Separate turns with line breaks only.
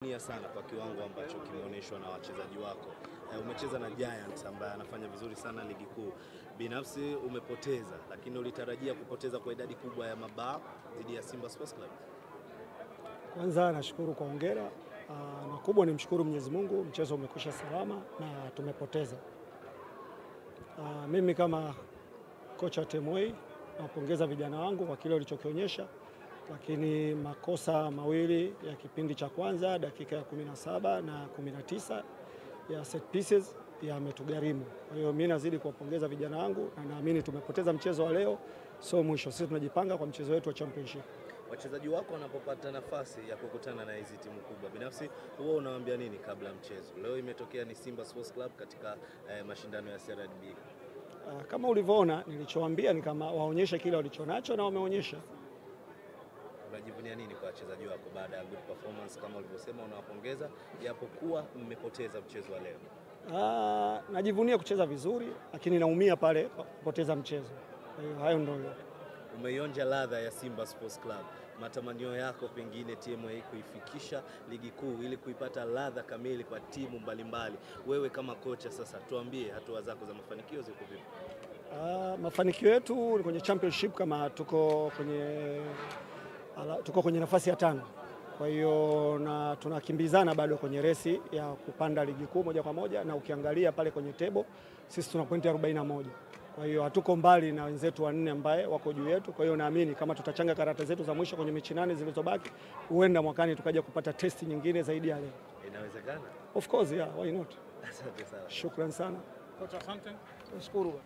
Nia sana kwa kiwango ambacho kimeonyeshwa na wachezaji wako. Umecheza na Giants ambaye anafanya vizuri sana ligi kuu. Binafsi umepoteza, lakini ulitarajia kupoteza kwa idadi kubwa ya mabao dhidi ya Simba Sports Club.
Kwanza nashukuru kwa hongera na kubwa ni mshukuru Mwenyezi Mungu, mchezo umekwisha salama na tumepoteza. Mimi kama kocha Temoi napongeza vijana wangu kwa kile walichokionyesha, lakini makosa mawili ya kipindi cha kwanza dakika ya 17 na 19 ya set pieces yametugharimu. Kwa hiyo mimi nazidi kuwapongeza vijana wangu na naamini tumepoteza mchezo wa leo, so mwisho sisi tunajipanga kwa mchezo wetu wa championship.
Wachezaji wako wanapopata nafasi ya kukutana na hizi timu kubwa, binafsi huwa unawaambia nini kabla mchezo? Leo imetokea ni Simba Sports Club katika mashindano ya CRDB.
Kama ulivyoona nilichowaambia ni kama waonyeshe kile walichonacho na wameonyesha.
Unajivunia nini kwa wachezaji wako baada ya good performance kama ulivyosema unawapongeza japokuwa mmepoteza mchezo wa leo?
Najivunia kucheza vizuri, lakini naumia pale kupoteza mchezo. Kwa hiyo hayo ndio.
Umeionja ladha ya Simba Sports Club. Matamanio yako pengine TMA kuifikisha ligi kuu ili kuipata ladha kamili kwa timu mbalimbali. Wewe kama kocha sasa tuambie hatua zako za mafanikio ziko vipi?
Mafanikio yetu ni kwenye championship, kama tuko kwenye nafasi ya 5. Kwa hiyo na tunakimbizana bado kwenye resi ya kupanda ligi kuu moja kwa moja, na ukiangalia pale kwenye table sisi tuna pointi 41. Kwa hiyo hatuko mbali na wenzetu wanne ambaye wako juu yetu. Kwa hiyo naamini kama tutachanga karata zetu za mwisho kwenye mechi 8 zilizobaki, huenda mwakani tukaja kupata testi nyingine zaidi ya leo.
Inawezekana?
Of course, yeah, why not?
Asante sana.
Shukrani sana.
Coach, asante.
Nashukuru.